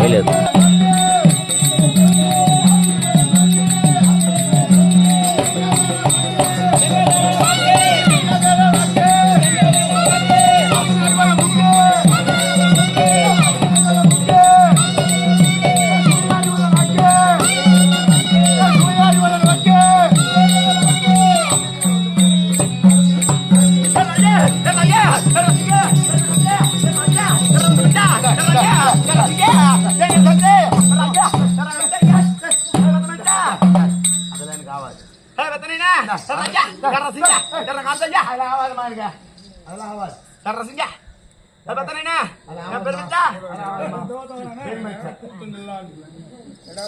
கையில்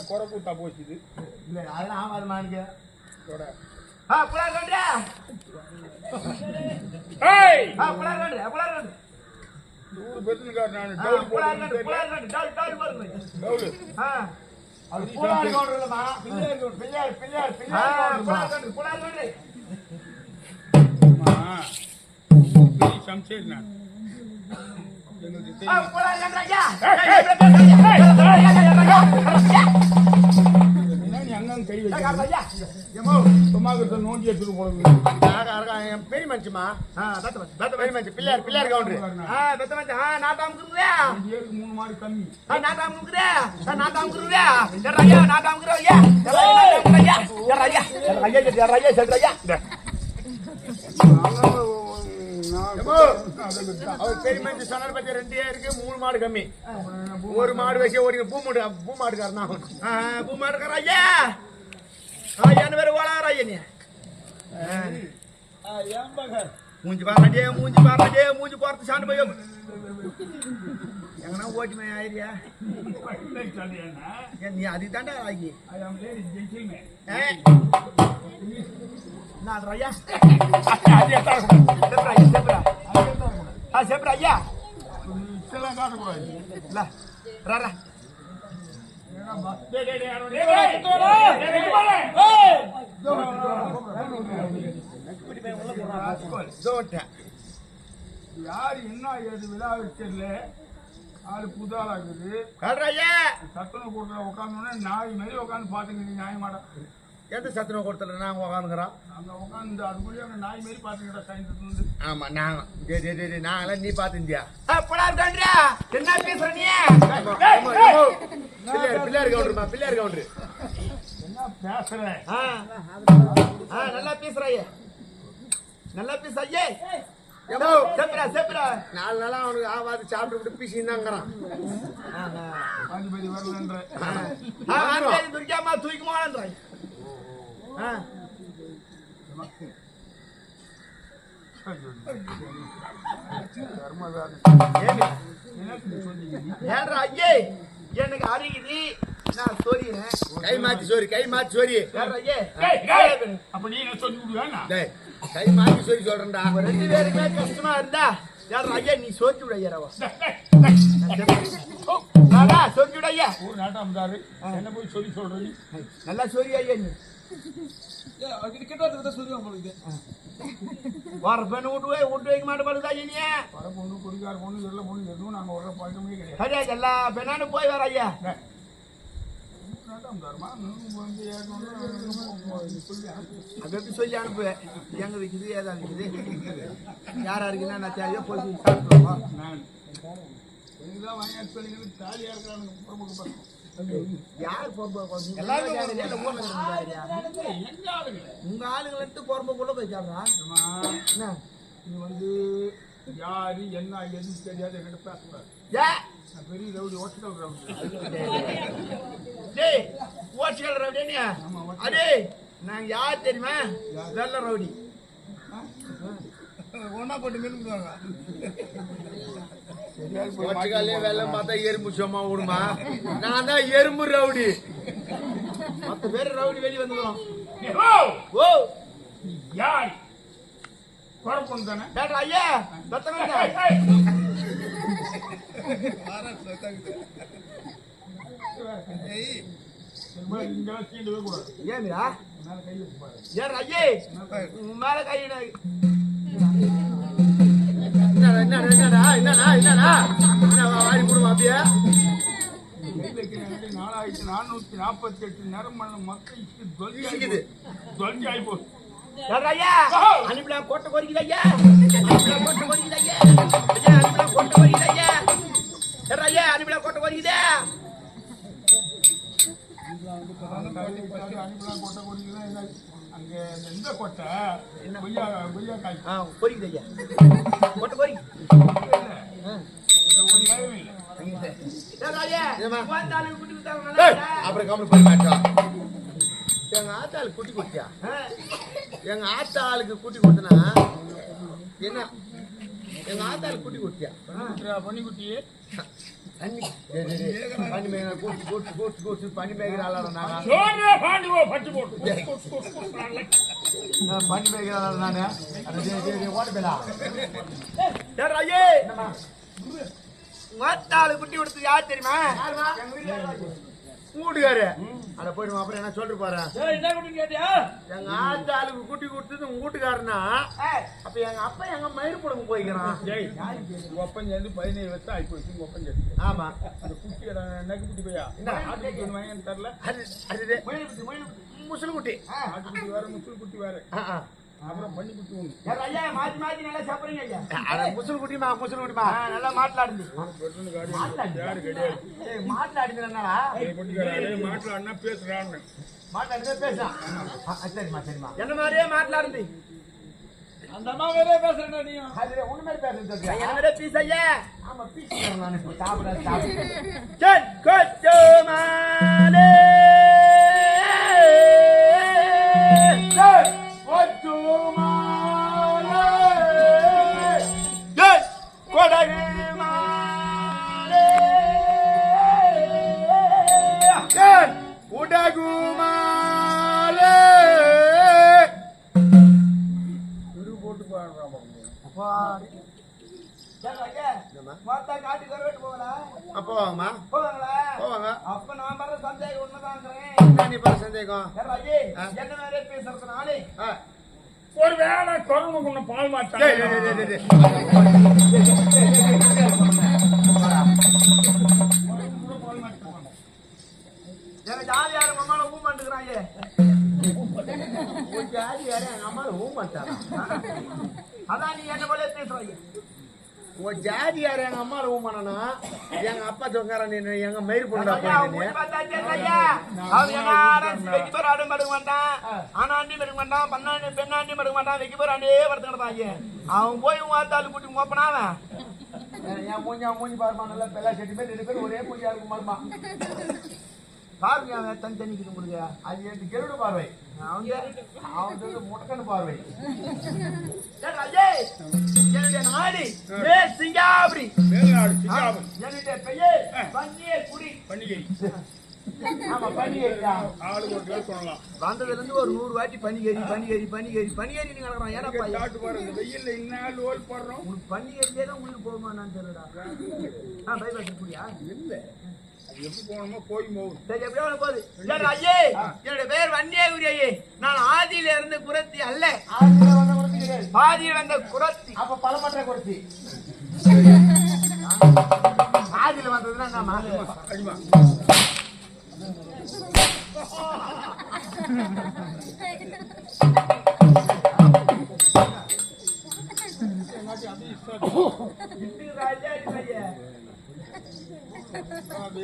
கொரக்கூட்டா போச்சுது இல்ல அதெல்லாம் ஆகாது மானுங்க நோண்டி எடுத்து பெரிய மனுஷமா பிள்ளையார் பிள்ளையார் கவுண்டர் மூணு மாடு கம்மி பெரிய மனுஷன் சொன்ன பத்தி 2 இருக்கு 3 மாடு கம்மி ஒரு மாடு வச்சு ஓடி பூ மாடுக்காரனா பூ மாடுக்கார ஐயா என்ன பேரு ஓடாரா ஐயா மூஞ்சி பாராட்டே மூஞ்சி போறது சாண்டு போய் எங்கன்னா ஓட்டுமே ஆயிரியா நீ அதுக்கு தாண்டா ஆகி ஐயா செப்ரா ஐயா காட்டக்கூடாது யாரு என்ன ஏது விழா வச்சல ஆளு புதாளா இருக்குது சத்தனை கூட்டல உட்காந்தோடனே நாய் மாதிரி உட்காந்து பாத்துக்கிட்டு நியாயமாடா எந்த சத்தனை கூட்டத்துல நாங்க உட்காந்துக்கிறோம் அங்க உட்காந்து அதுக்குள்ளேயே அவங்க நாய் மாதிரி பாத்துக்கிட்டா சயின்ஸ் ஆமா நாங்களாம் நீ பாத்துந்தியா என்ன பேசுற நீ பிள்ளையார் கவுண்டருமா பிள்ளையார் கவுண்டரு என்ன பேசுற நல்லா பேசுறாயே நல்லா பேசையே செப்ரா 4 நாளா அவனுக்கு ஆவாது சாப்பிட்டு பீசிந்தாங்கிறான் வரலன்ற துர்க்கியாமா தூக்கிமான்றாய் ஐயே எனக்கு அறிகுது நான் சொல்லிடுறேன் கை மாத்தி சோரி அப்ப நீ சொல்லி விடுவேன் கை மாத்தி சோரி சொல்றேன்டா 2 பேருக்குமே கஷ்டமா இருந்தா யாரும் ஐயா நீ சோச்சு விட ஐயாவா சோச்சு விட ஐயா ஒரு நாட்டம் அம்தாரு என்ன போய் சொல்லி சொல்றீங்க நல்லா சோரி ஐயா நீ வர பெண்ணு விட்டு வைக்க மாட்டேன் ஐயா வர பொண்ணு குடிக்கார பொண்ணு எல்ல பொண்ணு எதுவும் நாங்க ஒரு பழக்கமே கிடையாது எல்லா பெண்ணானு போய் வர ஐயா அது சொல்லி அனுப்புவேன் எங்க விக்குது ஏதான் விக்குது யாரா இருக்குன்னா நான் தேவையோ போய் சாப்பிடுவோம் தாலியா இருக்கிறாங்க யார் உங்க ஆளுங்க பொறுப்புக்குள்ள போய்க்காரா நீ வந்து யாரு என்ன எதுவும் தெரியாது என்கிட்ட பேசக்கூடாது பெரிய ரவுடி ஓட்டுகள் ரவுடி அதே நாங்க யார் தெரியுமா வெள்ள ரவுடி ஒன்னா போட்டு மீனுவாங்க வெள்ளம் பார்த்தா எறும்பு சும்மா விடுமா நான் தான் எறும்பு ரவுடி 10 பேர் ரவுடி வெளியே வந்துடும் ஓ யார் குழப்பம் தானே ஐயா ஏன்டா ஏன் ஐயே மேல கை என்னடா வாரி போடுமா அப்படியே வைக்கிறாங்க 4448 நரம்பு மக்கள் தொல்கி ஆகி போகுது. அனுப்பலாம் கோட்டை கோரிக்குது ஐயா, அனுப்பலாம் கோட்டை கோரிக்குது ஐயா, அனுப்பலாம் கோட்டை கோரிக்குது ஐயா, ஐயா அனுப்பலாம் கோட்டை கோரிக்குது. அனுப்பலாம் கொட்டை கொடிக்குதான் அங்க இந்த கொட்டை கொய்யா கொய்யாக்காய் கோரிக்குது ஐயா, கோட்டை கோரி ஒரு காயமே இல்லை. அப்புறம் கவனம் போய் மாட்டோம். எங்க ஆத்தாளுக்கு குட்டி கொடுத்தியா? எங்க ஆத்தாளுக்கு குட்டி கொடுத்தனா என்ன? எங்க ஆத்தாளுக்கு குட்டி கொடுத்தியா? பனிக்குட்டியே பண்ணி மேய்கிற கூட்டு கூட்டு கூட்டு கூட்டு பண்ணி மேய்கிற ஆளாட நாங்க பண்ணி மேய்கிற ஆளாட நானு ஓட்டப்பேலா ஆத்தாளுக்கு குட்டி கொடுத்தது யார் தெரியுமா? வீட்டுக்காரு அட போயிடுவோம். அப்புறம் என்ன சொல்லிட்டு போறேன். எங்க ஆத்தாளுக்கு குட்டி கொடுத்தது உங்க வீட்டுக்காரனா? அப்ப எங்க அப்பா எங்க மயிறு புடங்க போய்க்கிறான். ஒப்பம் சேர்ந்து 17 வருஷம் ஆகி போச்சு. ஒப்பம் சேர்ந்து ஆமா அந்த குட்டி நெக்கு குட்டி போயா தெரியல. அது முசல் குட்டி, ஆட்டுக்குட்டி வேற முசுல் குட்டி வேற, அப்புறம் பண்ணி குட்டி ஒண்ணு. ஐயா மாத்தி மாத்தி நல்லா சாப்பிடுறீங்க ஐயா. முசல் குட்டிமா முசல் குட்டிமா நல்லா மாட்டலாடுது. யாரு கிடையாது மாட்டலாடுதுன்னா மாட்டலாடுனா பேசுறான்னு மாட்டலாடுது பேசுறான். சரிம்மா சரிம்மா என்ன மாதிரியே மாட்டலாடுது. அந்த அம்மா வேற பேசுறேன். நீ அது உண்மை பேசுறது என்ன வேற பீஸ் ஐயா. ஆமா பீஸ் நான் சாப்பிட சாப்பிடு சன் கொச்சோமானே போவாங்க. அப்ப நான் பண்ற சந்தேகம் ஒண்ணுதான். நீ பண்ற சந்தேகம் என்ன மாதிரி பேசுறதுனாலே ஒரு வேலை குரங்கு பால் மாட்டாங்க. எங்க ஜாதி யாரு அம்மால ஊ மாட்டுக்கிறாங்க. ஒரு ஜாதி யாரு எங்க அம்மால ஊ மாட்டாங்க. அதான் நீ என்ன போல பேசுறீங்க. உன் ஜாதி யாரு எங்க அம்மால ஊ பண்ணனா எங்க அப்பா சொங்கார நீ எங்க மயிர் பொண்ணா போயிட்டீங்க. அவன் போய் வாத்தாலு கூட்டி மோப்பனாவ என் மூஞ்சி பாருமா நல்லா பெல்லா செட்டி பேர் 2 பேரும் ஒரே மூஞ்சியா இருக்கும் பாருமா. பாருங்க தனித்தனிக்கு கொடுங்க. அது எனக்கு கெருடு பார்வை, அவங்க முட்டக்கன்னு பார்வை. என்னுடைய நாடு சிங்காபுரி, என்னுடைய பெயர் பன்னியக்குடி. ஆமா பன்னியேரி. வந்ததுல இருந்து ஒரு 100 வாட்டி பனிகேரி பனிகேரி பனிகேரி பனிகேரி கிடக்குறான். ஏன்னா வெயில்ல இன்னும் லோல் போடுறோம். உங்களுக்கு பன்னிகேரியே தான் உங்களுக்கு போகுமா நான் தெரியலடா. பைபாஸ் கூடியா இல்ல எப்படி போகணுமோ போய் போகும். சரி எப்படியோ போகுது. ஐயே என்னுடைய பேர் வன்னியகுடி ஐயே. நான் ஆதியில இருந்து குரத்தி அல்ல, பாதியில வந்த குரத்தி. அப்ப பலமற்ற குரத்தி. ஆதியில வந்ததுன்னா என்னமா?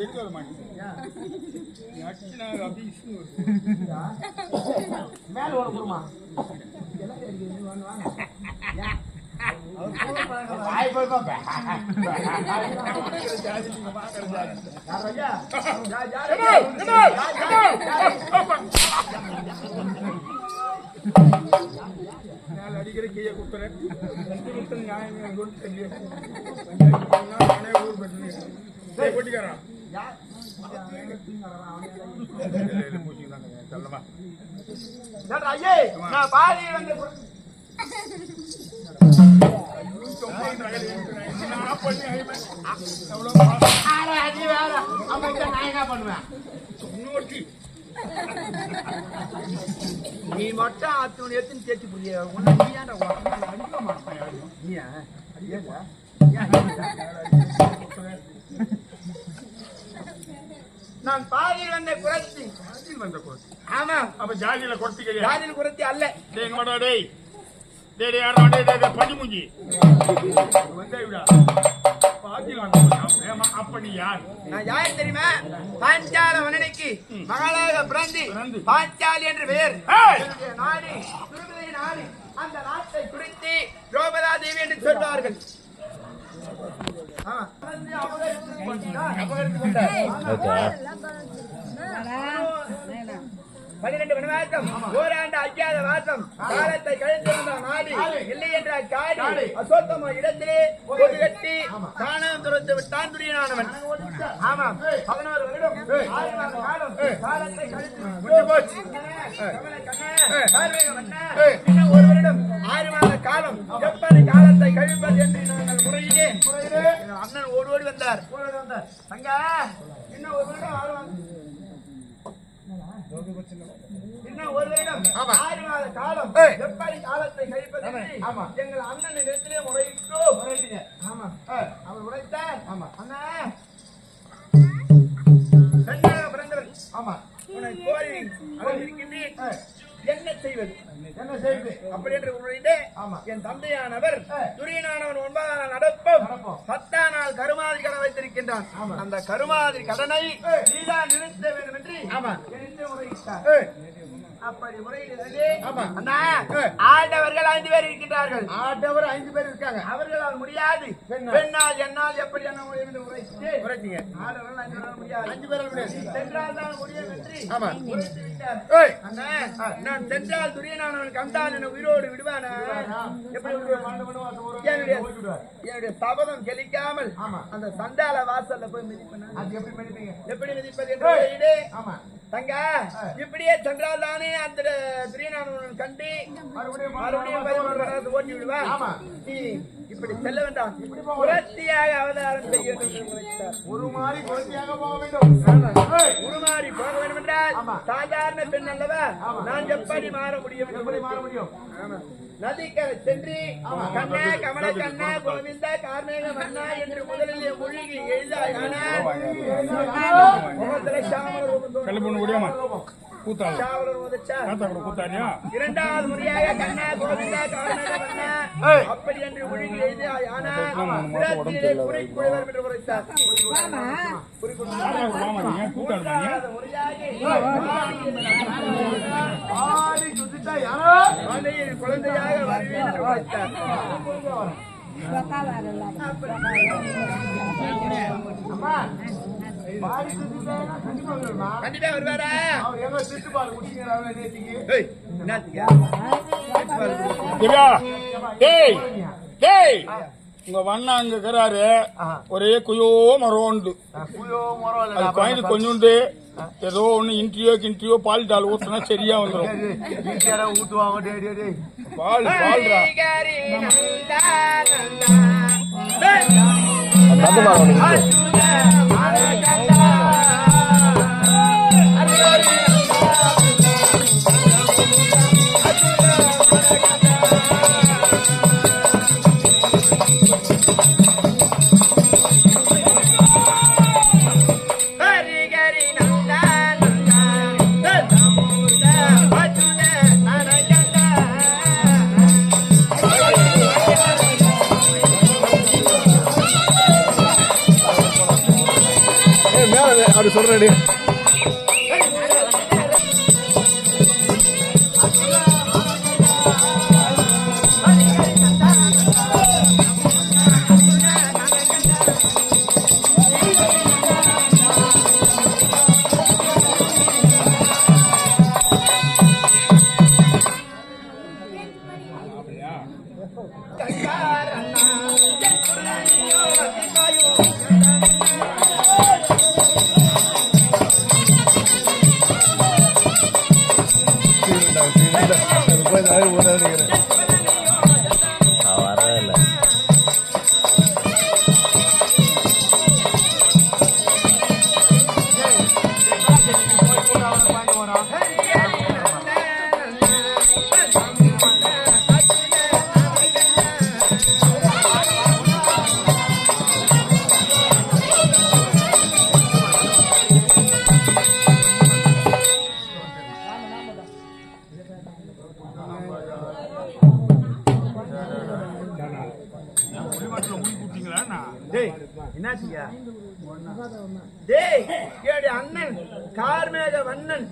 எடுக்காத மாட்டேன் மேல ஓடுமா அடிக்கிற கையை கொடுத்துறேன். நியாயம் ஊர் போட்டிக்காரன் நீ மட்டும் அத்தனை எத்தனை தேச்சு புரிய அடிக்க மாட்டேன். நான் பாதியில் வந்த குறைச்சி. பாதியில் வந்த குறைச்சி. ஆமா. அப்ப ஜாதியில குறைச்சிக்கிறியா? ஜாதியில் குறைச்சி அல்ல. டேய் எங்கடா டேய். டேய் யாரா டேய் படி மூஞ்சி. வந்தேடா. பாதியில் வந்த குறைச்சி. அப்ப நீ யார்? நான் யார் தெரியுமா? பாஞ்சால மன்னனுக்கு மகளாக பிறந்து பாஞ்சாலி என்று பெயர். நாடு துருபதை நாடு. அந்த நாட்டை குறித்து திரௌபதா தேவி என்று சொல்வார்கள். பன்னிரண்டு வனவாசம் ஓராண்டு அஜாத வாசம் காலத்தை கழித்திருந்த நாடு இல்லை என்ற காடு அசோத்தம இடத்திலே ஒரு கட்டி காணம் துரத்து விட்டான் துரியனானவன். ஆமா 11 வருடம் 6 மாத காலம் காலத்தை கழித்து இன்னும் 1 வருடம் 6 மாத காலம் எப்படி காலத்தை கழிப்பது என்று நாங்கள் முறையிலே அண்ணன் ஓடி வந்தார். அங்க இன்னும் 1 வருடம் 6 மாதம் இன்னும் 1 வருடம் 6 மாத காலம் எப்படி காலத்தை கழிப்பது எங்கள் அண்ணன் இடத்திலே முறையிட்டீங்க. ஆமா அவர் உரைத்தார். ஆமா அண்ணா பெண்ணாக பிறந்தவர். ஆமா உன்னை கோரி இருக்கின்றேன். என்ன செய்வது என்ன செய்வது அப்படி என்று உரையிட்டே என் தந்தையானவர் துரியனானவன் 9ஆம் நாள் நடப்போம் 10ஆம் நாள் கருமாதி கடன் வைத்திருக்கின்றான். அந்த கருமாதி கடனை நீதான் நிறுத்த வேண்டும் என்று முறையிட்டார். அப்படி முறையிலே அண்ணா ஆண்டவர்கள் 5 பேர் இருக்கின்றார்கள். ஆண்டவர் 5 பேர் இருக்காங்க. அவர்களால் முடியாது. பெண்ணால் என்னால் எப்படி என்ன முடியும் என்று உரைத்தீங்க. ஆண்டவர்கள் 5 பேரால் முடியாது. 5 பேரால் முடியாது. சென்றால் தான் முடியும் என்று உரைத்து விட்டார். அண்ணா நான் சென்றால் துரியனானவன் கண்டால் என்ன உயிரோடு விடுவானா? எப்படி என்னுடைய சபதம் கெளிக்காமல் அந்த சண்டால வாசல்ல போய் மிதிப்பேன். அது எப்படி மிதிப்பீங்க? எப்படி மிதிப்பது என்று தங்க இப்படியே சென்றால் தானே அந்த துரியனானவன் கண்டு மறுபடியும் ஓட்டி விடுவான். நீ இப்படி செல்ல வேண்டாம். புரட்சியாக அவதாரம் செய்ய உருமாறி புரட்சியாக போக வேண்டும். உருமாறி போக வேண்டும் என்றால் சாதாரண பெண் அல்லவா? நான் எப்படி மாற முடியும்? நதிக்கரை சென்று கண்ணா கமல கண்ணா கோவிந்தா கார்மேக மன்னா என்று முதலில் மொழிகி எழுதாய். இரண்டாவது முறையாக கண்ணா கோவிந்தா கார்மேக மன்னா அப்படி என்று மொழிகி எழுதாய். ஆனால் குறிக்குழுவர் என்று உரைத்தார். குழந்தையாக வருவேன் என்று உரைத்தார். கண்டிப்பா வருவாரா? உங்க வண்ணா அங்க இருக்கிறாரு. ஒரே குயோ மரோண்டு அது குழந்தை கொஞ்சோண்டு ஏதோ ஒண்ணு இன்ட்ரியோ பால் ஊத்துனா சரியா வந்துடும். ஊத்துவாங்க பால் பால்ரா அப்படி சொல்றேன். டேய் கேடி அண்ணன் கார்மேக வண்ணன்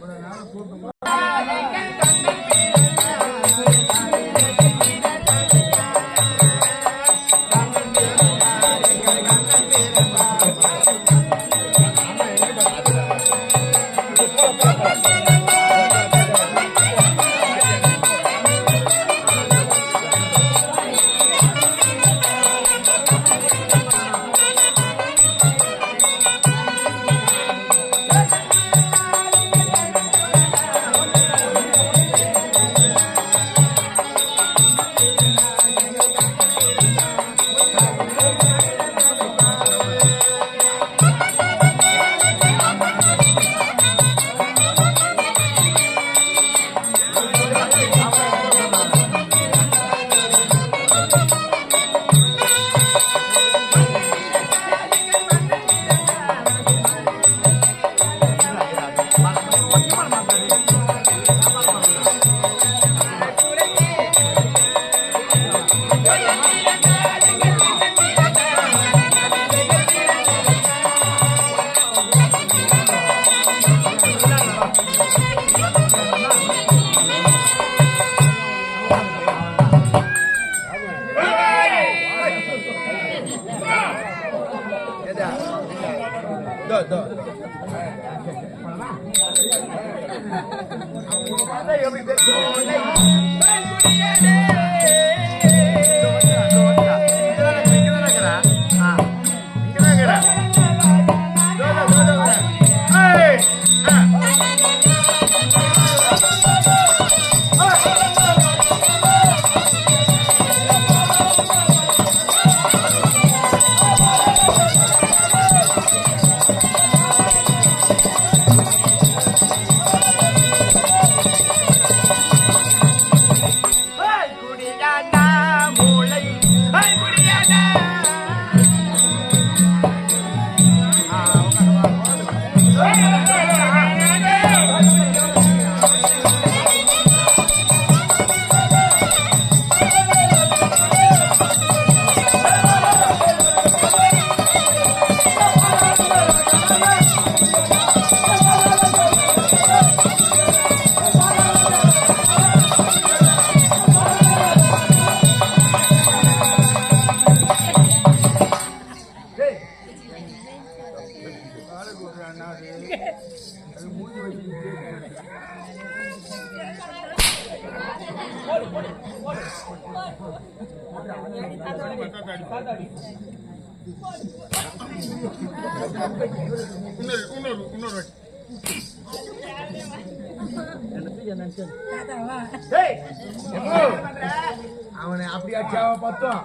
அவனை அப்படி அடிச்சாவ பார்த்தோம்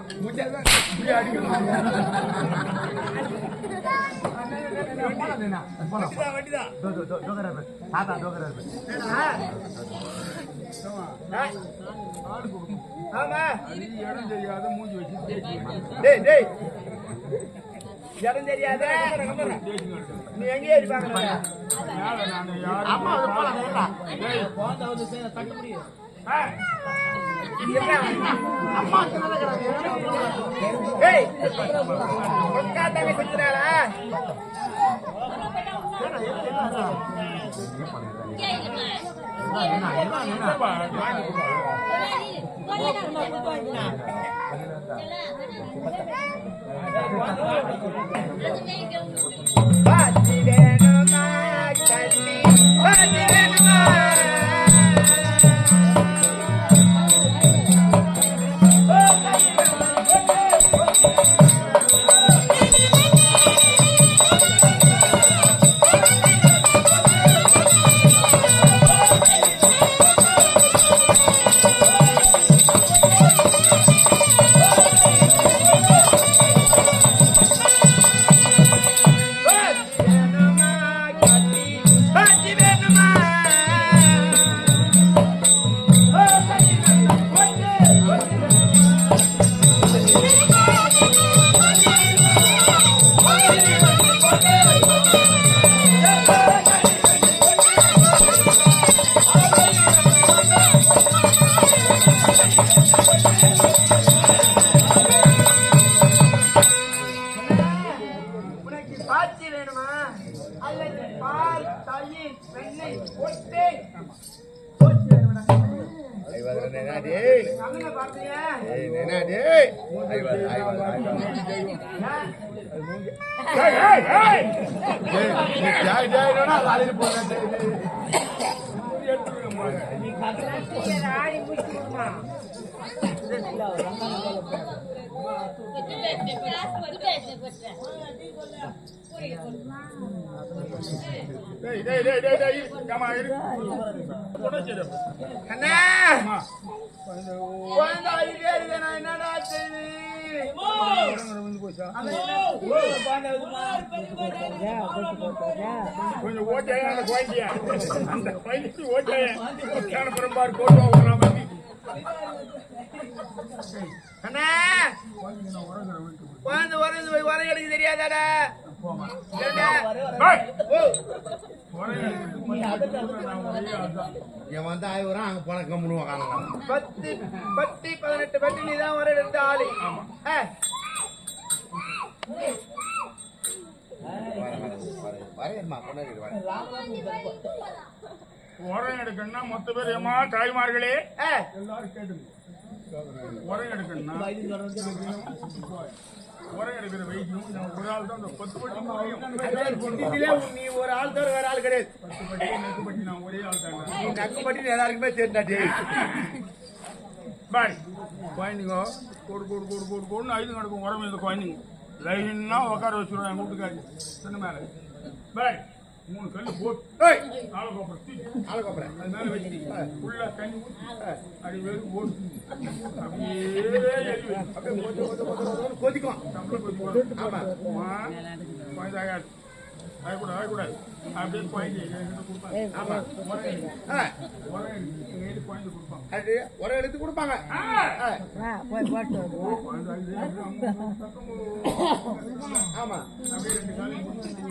இடம் தெரியாத மூஞ்சி வச்சு இடம் தெரியாத நீ எங்கே இருப்பாங்க அம்மா அம்மா தங்க செஞ்சுறாளா தாயி பெண்ணை ஒட்டே என்னடா செய்தி கொஞ்சம் ஓட்டையா அந்த குழந்தையா அந்த குழந்தைக்கு ஓட்டையா பெரும்பாடு போட்டு அண்ணா குழந்தை உறந்து போய் உரம் எடுக்க தெரியாதாடா என் வந்து ஆயிரம் அங்க போன கம்முன்னு 18 பட்டி நீதான் ஒரு ரெண்டு ஆளு உரம் எடுக்கணும்னா மொத்த பேர் ஏமா தாய்மார்களே எல்லாரும் கேட்டுங்க உரம் எடுக்கணும்னா உரம் எடுக்கிற வைத்தியம் ஒரு ஆள் தான் 10 பட்டி நீ ஒரு ஆள் தான் வேற ஆள் கிடையாது 10 பட்டி நெக்கு பட்டி நான் ஒரே ஆள் தான் நெக்கு பட்டி எல்லாருக்குமே தெரிஞ்சாச்சு பாய் குழந்தைங்க கோடு ஐந்து நடக்கும் உரம் இந்த குழந்தைங்க லைன்னா உட்கார வச்சுருவோம் என் வீட்டுக்காரி சின்ன மேல பாய் 3 கல்லு போட்டு ஆலக்கோப்பரை அது மேல வச்சுட்டீங்க ஃபுல்லா தண்ணி அடி வெறும் போட்டு அப்படியே கொதிக்கும் ஆமா குழந்தை ஆகக்கூடாது அப்படியே உரம் எடுத்து கொடுப்பாங்க ஆமா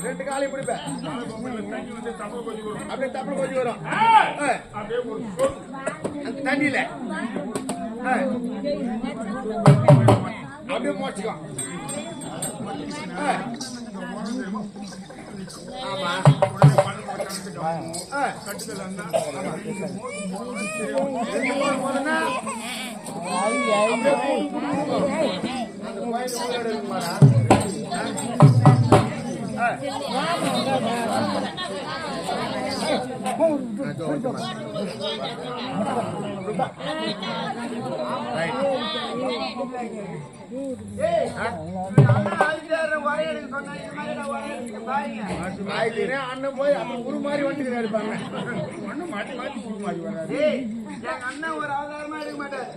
ரெண்டு காலையும் பிடிப்பேன் அப்படியே தப்பல் கொஞ்சம் வரும் அந்த தண்ணியில அப்படியே போச்சுக்கும் ஆமா அண்ணன் போய் குரு மாதிரி வந்துட்டு இருப்பாங்க மாட்டி மாட்டி குரு மாதிரி வராது அண்ணன் ஒரு ஆதாரமா எடுக்க மாட்டாரு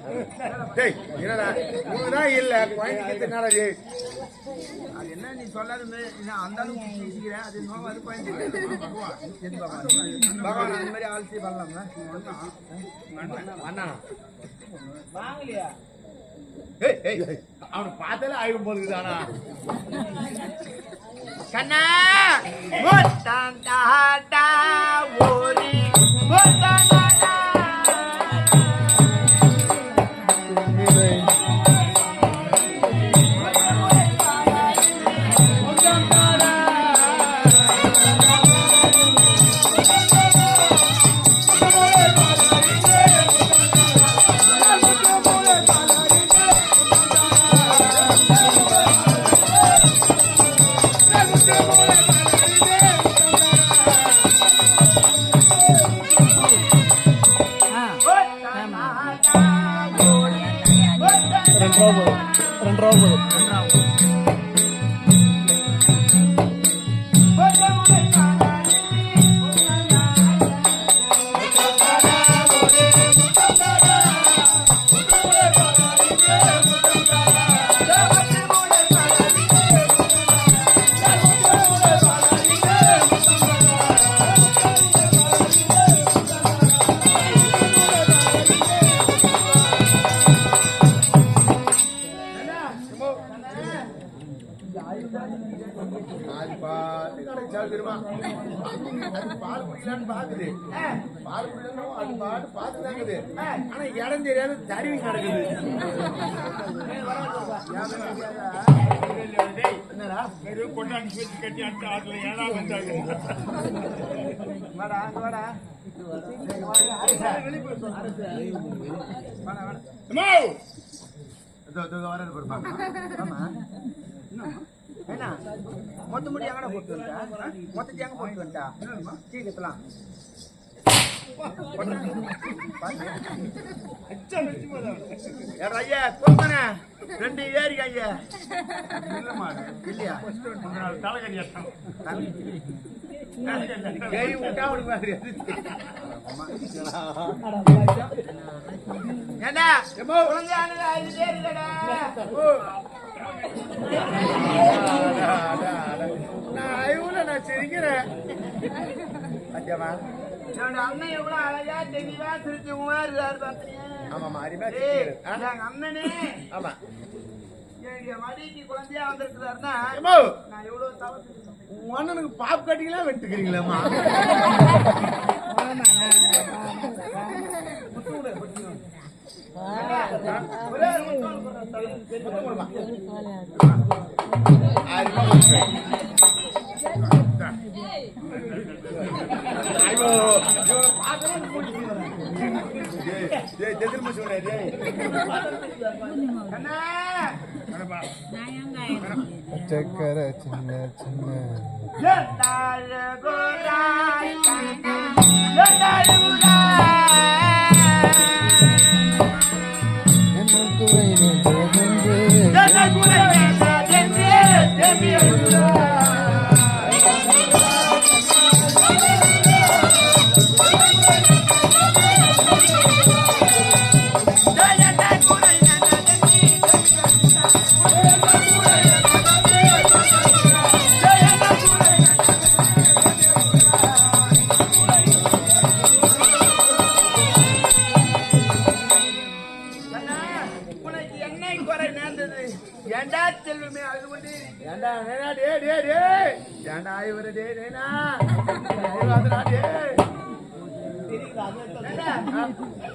உனக்குதான் இல்ல குழந்தைக்கு என்னடா அது என்ன நீ சொல்லாது அந்த அளவுக்கு பேசிக்கிறேன் அது இன்னும் அது குழந்தை பகவான் அந்த மாதிரி ஆலோசி பண்ணலாமா அண்ணா வாங்கலையா அவனை பார்த்தாலே ஆயிரம் போதுதானா கண்ணா ஓரி பால் குடிக்கலான்னு பாக்குது பால் குடிக்கணும் அது பாட்டு பாத்துதாங்குது ஆனா இடம் தெரியாது தருவி நடக்குது என்னடா கொண்டாடி கட்டி அடுத்த ஆத்துல ஏழாம் வந்தாங்க வாடா அங்க வாடா என்ன மொத்த முடி எங்கடா போட்டு வந்துட்டா மொத்தத்தை எங்க போட்டு வந்துட்டா சீக்கிரத்தலாம் ஐயா கொடுத்தனே 2 ஏரிக்கா ஐயா இல்லையா தலைகறி ஏறி விட்டா அவனுக்கு மாதிரி ஏண்டா குழந்தையானதா இது ஏறிடா நான் சிரிக்கிறேன் அண்ணன் எவ்வளவு அழகா தெளிவா சிரிச்சவங்க ஆமாமா அண்ணனே ஆமா மடிக்கு குழந்தையா வந்திருக்கிறாருன்னா நான் எவ்வளவு அண்ணனுக்கு பாப் கட்டிங்களா வெட்டுக்கிறீங்களா சக்கர சின்ன சின்ன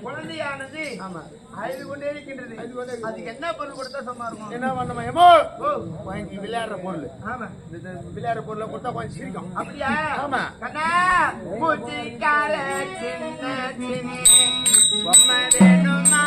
குழந்தையானது அழுது கொண்டே இருக்கின்றது. அதுக்கு என்ன பொருள் கொடுத்தா சும்மா இருக்கும்? என்ன பண்ணுமா விளையாடுற பொருள். ஆமா, விளையாடுற பொருளை கொடுத்தா கொஞ்சம் சிரிக்கும். அப்படியா? ஆமா. கண்ணா பூச்சிக்கார சின்ன சின்ன பொம்மை வேணுமா?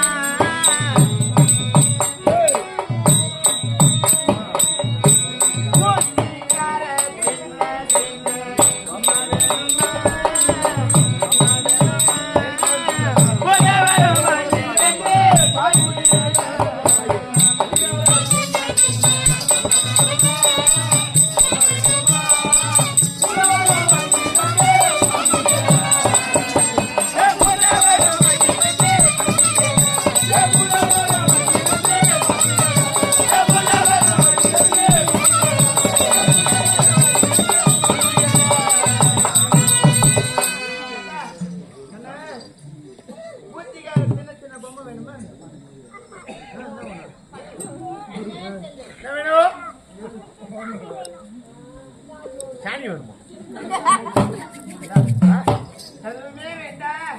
சாணி வேணுமா?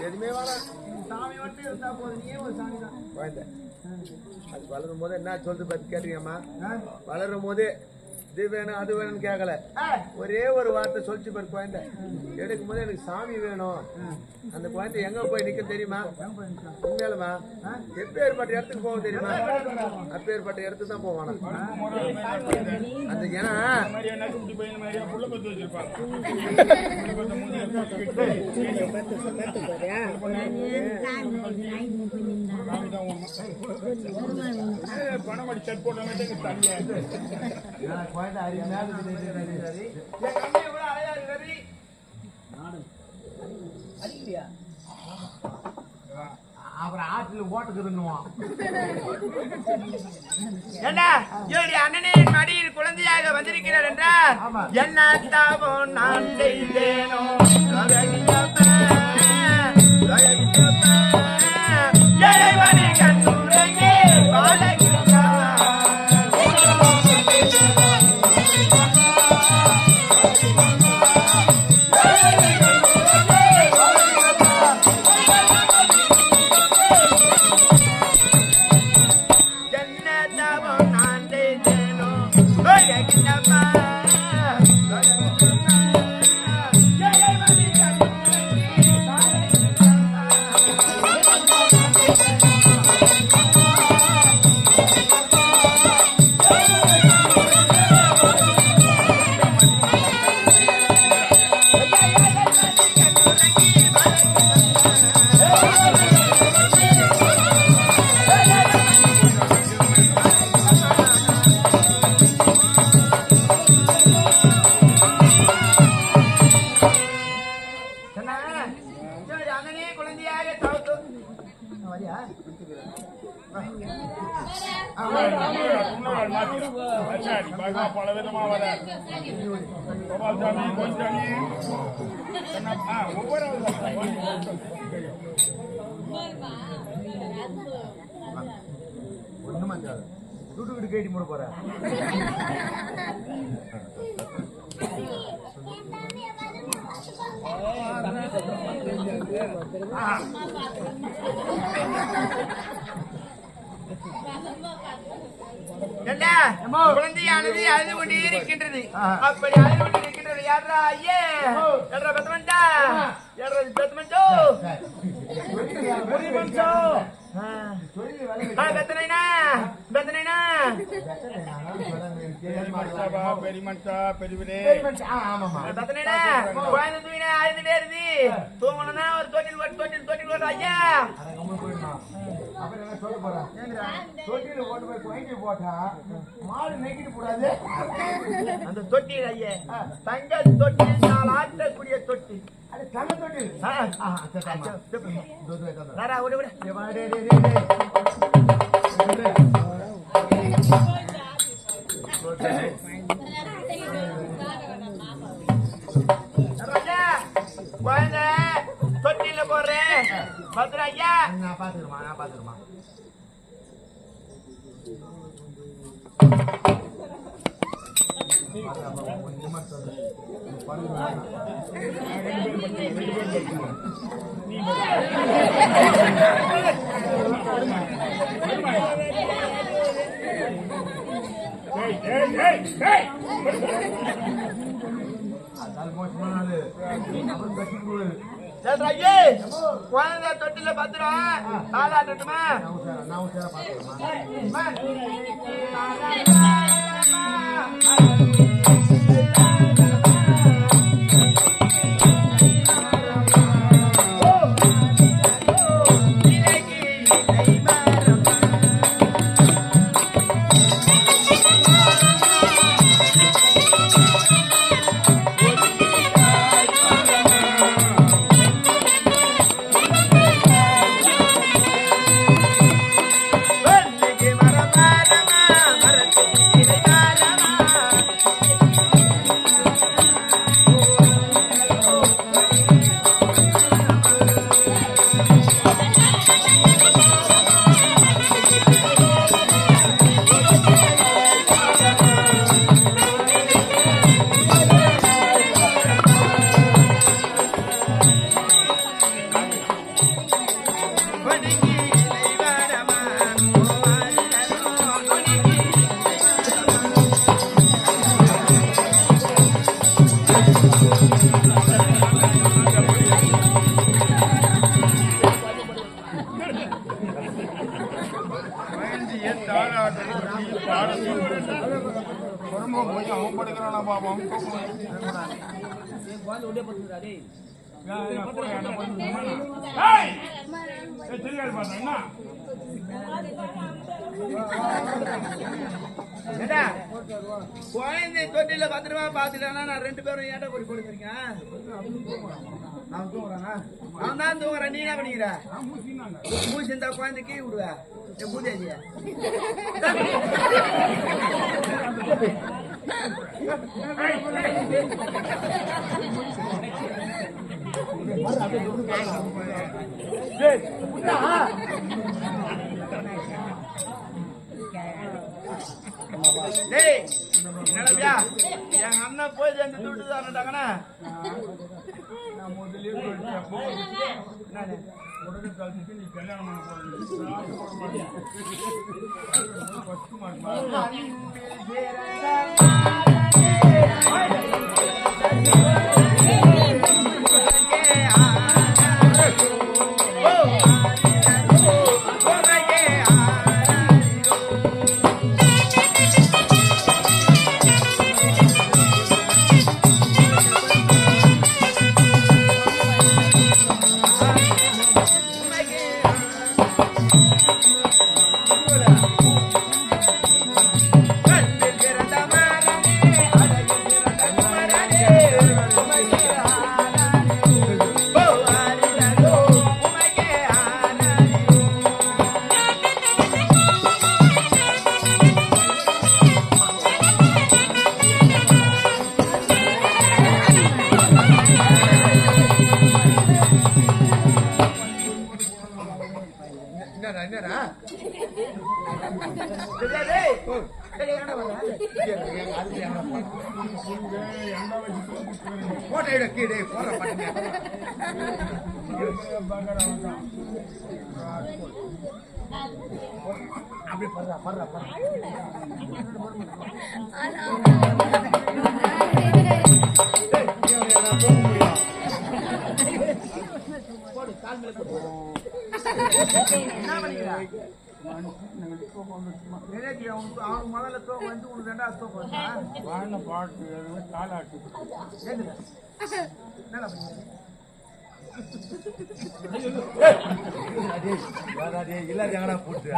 எதுவுமே வேணாம். சாமி மட்டும் இருந்தா போதும். நீ ஒரு சாமி தான். அது வளரும் போது என்ன சொல்றது பத்தி கேட்டீங்கம்மா? வளரும் போது இது வேணும் அது வேணும்னு கேட்கல. ஒரே ஒரு வார்த்தை சொல்லிச்சு பாரு குழந்தை. எடுக்கும் போது எனக்கு சாமி வேணும். அந்த குழந்தை எங்க போய் நிக்க தெரியுமா? உண்மையாலுமா எப்பேற்பட்ட இடத்துக்கு போக தெரியுமா? அப்பேற்பட்ட இடத்துக்கு தான் போவானா. அந்த ஏன்னா பணம் அடி செட் போட்ட மாதிரி அப்புறம் ஆற்றுல ஓட்டுக்குதுன்னுவான். அண்ணனின் மடியில் குழந்தையாக வந்திருக்கிறார் என்றால் என்ன தாவோ நான் செய்தேனோ பல விதமா வர கொஞ்சம் ஒவ்வொரு ஒண்ணுமா துட்டு கேட்டி மூட போற குழந்தையானது அழுது கொண்டே இருக்கின்றது. அப்படி அழுது கொண்டு இருக்கின்றது யாரா ஐயே என்ற பெத்தமண்டா என்ற பெத்தமண்டோ பெத்தனைனா பெத்தனைனா பெரியமன்சா பெரியவரே பெத்தனைனா குழந்தை தூங்கினா அழுதுட்டே இருந்து தூங்கணும்னா ஒரு தொட்டில் ஓட்டு ஐயா சொல்ல போறேன் தொட்டியில ஓட்டு போய் குழந்தை போட்டா மாடு நெக்கிட்டு கூடாது. அந்த தொட்டில் ஐயா தங்க தொட்டில் நாள் ஆட்டக்கூடிய தொட்டில் அது தங்க தொட்டில் குழந்தை தொட்டில போடுறேன் பத்திர ஐயா. நான் பாத்துக்கிறமா குழந்தை தொட்டில பத்திரம் தாளாட்டட்டுமா? குழந்தை தொட்டில பத்திரமா பாத்துட்டானா நான் 2 பேரும் ஏட்ட போய் கொடுக்குறீங்க. நான் தூங்குறானா? நான் தான் தூங்குறேன். நீ என்ன பண்ணிக்கிற? மூச்சு இந்த குழந்தை கீழே விடுவ பூஜாஜிய என்னடா எங்க அண்ணன் போய் ரெண்டு துட்டு தானே நான் முதலே உடனே கழிச்சு நீ கல்யாணம் Hey! கீழே போற பாட்டுங்க அப்படி படுறா அவனுக்கு முதல்ல தூக்கம் வந்து உனக்கு ரெண்டாவது தூக்கம் வந்தா பாட்டு தாளாட்டு இல்ல போட்டு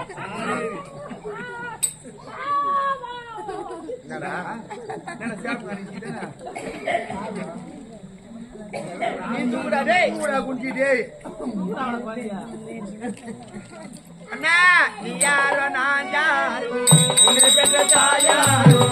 என்னடா அண்ணா நீ யாரோ நான் யாரோ உன்னை பெற்ற தாயாரோ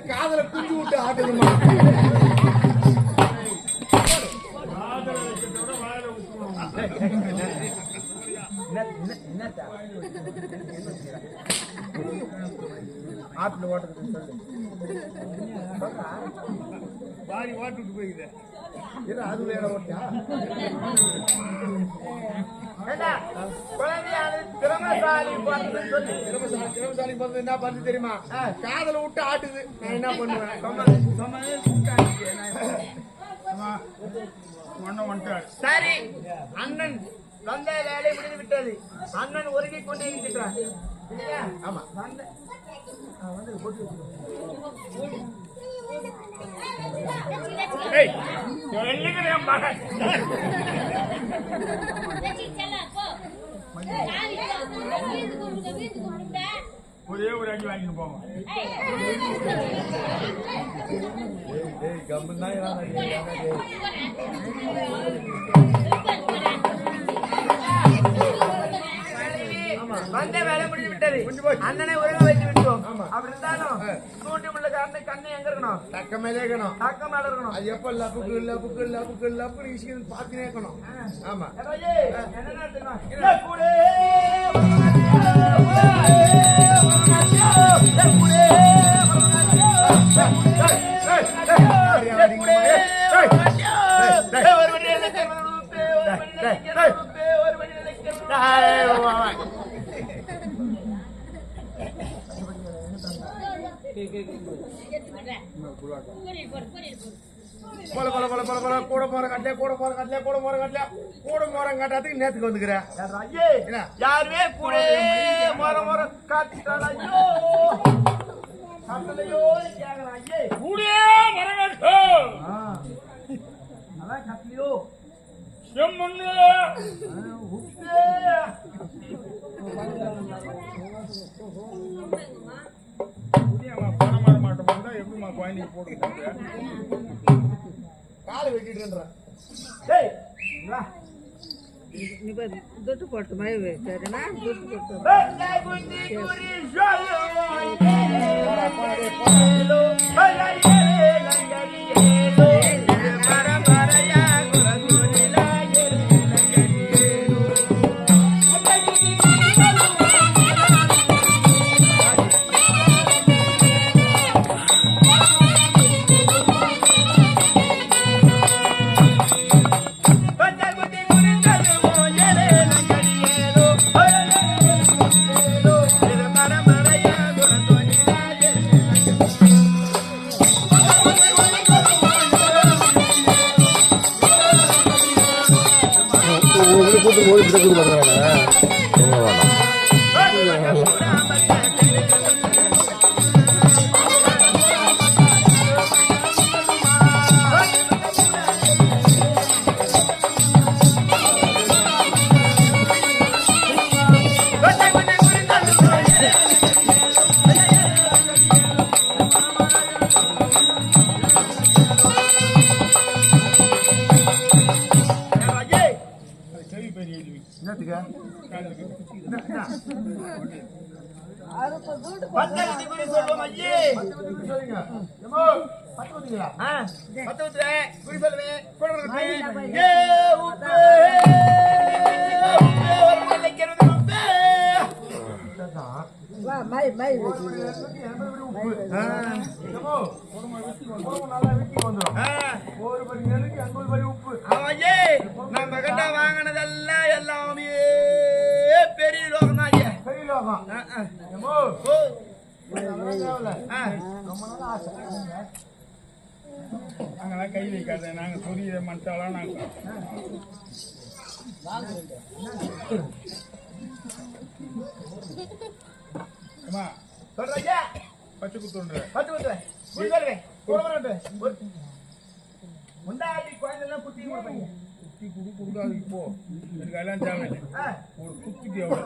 காதல குஞ்சு விட்டு ஆட்டுமா ஆத்துல ஓட்டுறது பாடி ஓட்டுட்டு போயிடுது அது வேற ஓட்டா திறமசாலி என்ன பண்ணு தெரியுமா காதல விட்டு ஆட்டுது நான் என்ன பண்ணுவேன் சரி அண்ணன் வந்த வேலை முடிந்து விட்டது அண்ணன் ஒருங்கி கொண்டே இருக்கிறார் ஆமா ஒரே ஒரு அடி வாங்கிட்டு போவோம் கம்பு வந்த வேலை முடிஞ்சு விட்டது. முடிஞ்சு போச்சு. அண்ணனை உறங்க வைத்து விட்டோம். ஆமா. அப்படி இருந்தாலும் தூண்டி முள்ள காரணம் கண்ணு எங்க இருக்கணும்? தக்க மேலே இருக்கணும். தாக்கம் மேல இருக்கணும். அது எப்ப லப்புக்கு லப்புக்கு லப்புக்கு லப்புக்கு இசிக்கணும் பார்த்துனே இருக்கணும். ஆமா. என்ன தெரியுமா? போல போல போல போல போல கூட போற கட்டல கூட போற கட்டல கூட போற கட்டல கூட போற கட்டாதுக்கு நேத்துக்கு வந்துக்கிறேன். யாருமே கூட மொர மொர காட்டலையோ காட்டலையோ கேக்குறான். ஐயே கூடே வரவேற்கோ அதான் கட்டலையோ செம்மண்ணு உப்பே புதியம்மா பணம் வர மாட்டோம் தான் எப்படிமா குழந்தைங்க போட்டு காலை வெட்டிட்டுன்றேன். டேய் வா துட்டு போட்டு மாதிரி சரிண்ணா துட்டு போட்டு மை மை நம்ம கிட்ட வாங்கினதெல்லாம் எல்லாமே பெரிய லோகம் தான். பெரிய லோகம். நாங்களாம் கை வைக்காத நாங்க சொரிய மனசாலாம் நாங்க அம்மா சொல்றீங்க பச்சை குத்துன்ற பத்து குத்துறேன் சொல்றேன் முண்டாடி குழந்தைலாம் குத்தி கொடுப்பீங்க. குத்தி கொடுக்காது இப்போ எனக்கு எல்லாம் தேவையில்லை ஒரு குத்திக்கு எவ்வளோ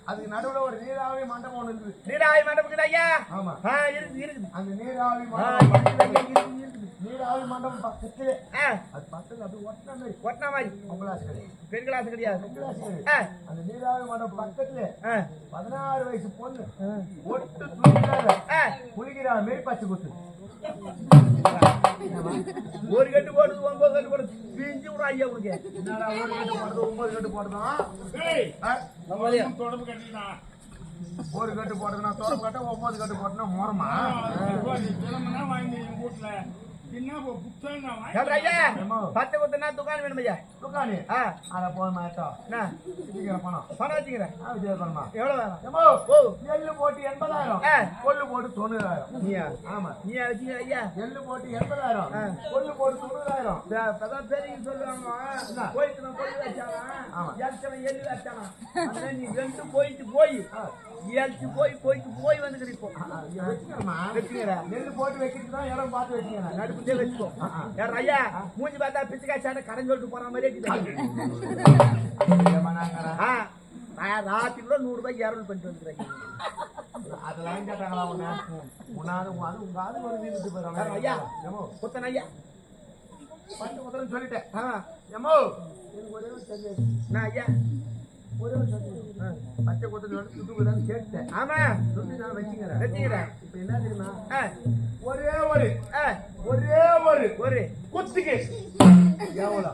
அதுக்கு நடுவுல ஒரு நீராவி மண்டபம் ஒண்ணு இருக்குது. நீராவி மண்டபம் ஐயா ஆமா இருக்குது. அந்த நீராவி மண்டபம் நீராவி மண்டபம் பக்கத்துல அது பக்கத்துல அப்படி ஒட்டின மாதிரி பெண் கிளாஸ் கிடையாது. அந்த நீராவி மண்டபம் பக்கத்துல 16 வயசு பொண்ணு ஒட்டு துணிக்கிறாங்க குளிக்கிறாங்க மாரி பச்சை குத்து. ஒரு கட்டு போடுறது 9 கட்டு போடுறது பிஞ்சு விடும் ஐயா உனக்கு. என்னடா ஒரு கட்டு போடுறது 9 கட்டு போடுறோம். தொடப்பு கட்டினா ஒரு கட்டு போட்டதுன்னா தொடப்பு கட்ட 9 கட்டு போட்டனா மோரமா தினமுன்னா வாங்கி என் வீட்டுல என்ன புத்தகம் பத்து குத்துனா துக்கான் வேணும் ஐயா துக்கானு அத போய் மாட்டோம் என்ன பணம் பணம் வச்சுக்கிறேன் பணமா எவ்வளவு வேணும் எள்ளு போட்டு 80,000 கொள்ளு போட்டு 90,000 நீயா ஆமா நீயா வச்சுக்கிற ஐயா எள்ளு போட்டு 80,000 கொள்ளு போட்டு 90,000 பெரிய சொல்லுவாங்க போயிட்டு நான் கொள்ளு வச்சானா ஆமா எத்தனை எள்ளு வச்சானா அதனால நீ ரெண்டு போய் ஏழ்ச்சி போய் வந்து இப்போ வச்சுக்கிறேன் நெல்லு போட்டு வைக்கிறது தான் இடம் பார்த்து வச்சுக்கிறேன் நடுப்புதே வச்சுக்கோ ஐயா மூஞ்சி பார்த்தா பிச்சுக்கா சாட்ட கடன் சொல்லிட்டு போற மாதிரியே ராத்திரி கூட 100 ரூபாய்க்கு இரவல் பண்ணிட்டு வந்துக்கிறேன் அதெல்லாம் கேட்டாங்களா உன்னாது உங்க ஆளு ஒரு வீட்டுக்கு போயிடறாங்க ஐயா குத்தன ஐயா பட்டு குத்தன்னு சொல்லிட்டேன் எம்மோ ஒரே நான் ஐயா ஒரே பச்சை குத்தன்னு சுட்டுக்குதான்னு கேட்டேன் ஆமா சொல்லி நான் வச்சுக்கிறேன் இப்ப என்ன தெரியுமா ஒரே ஒரு குத்துக்கு எவ்வளோ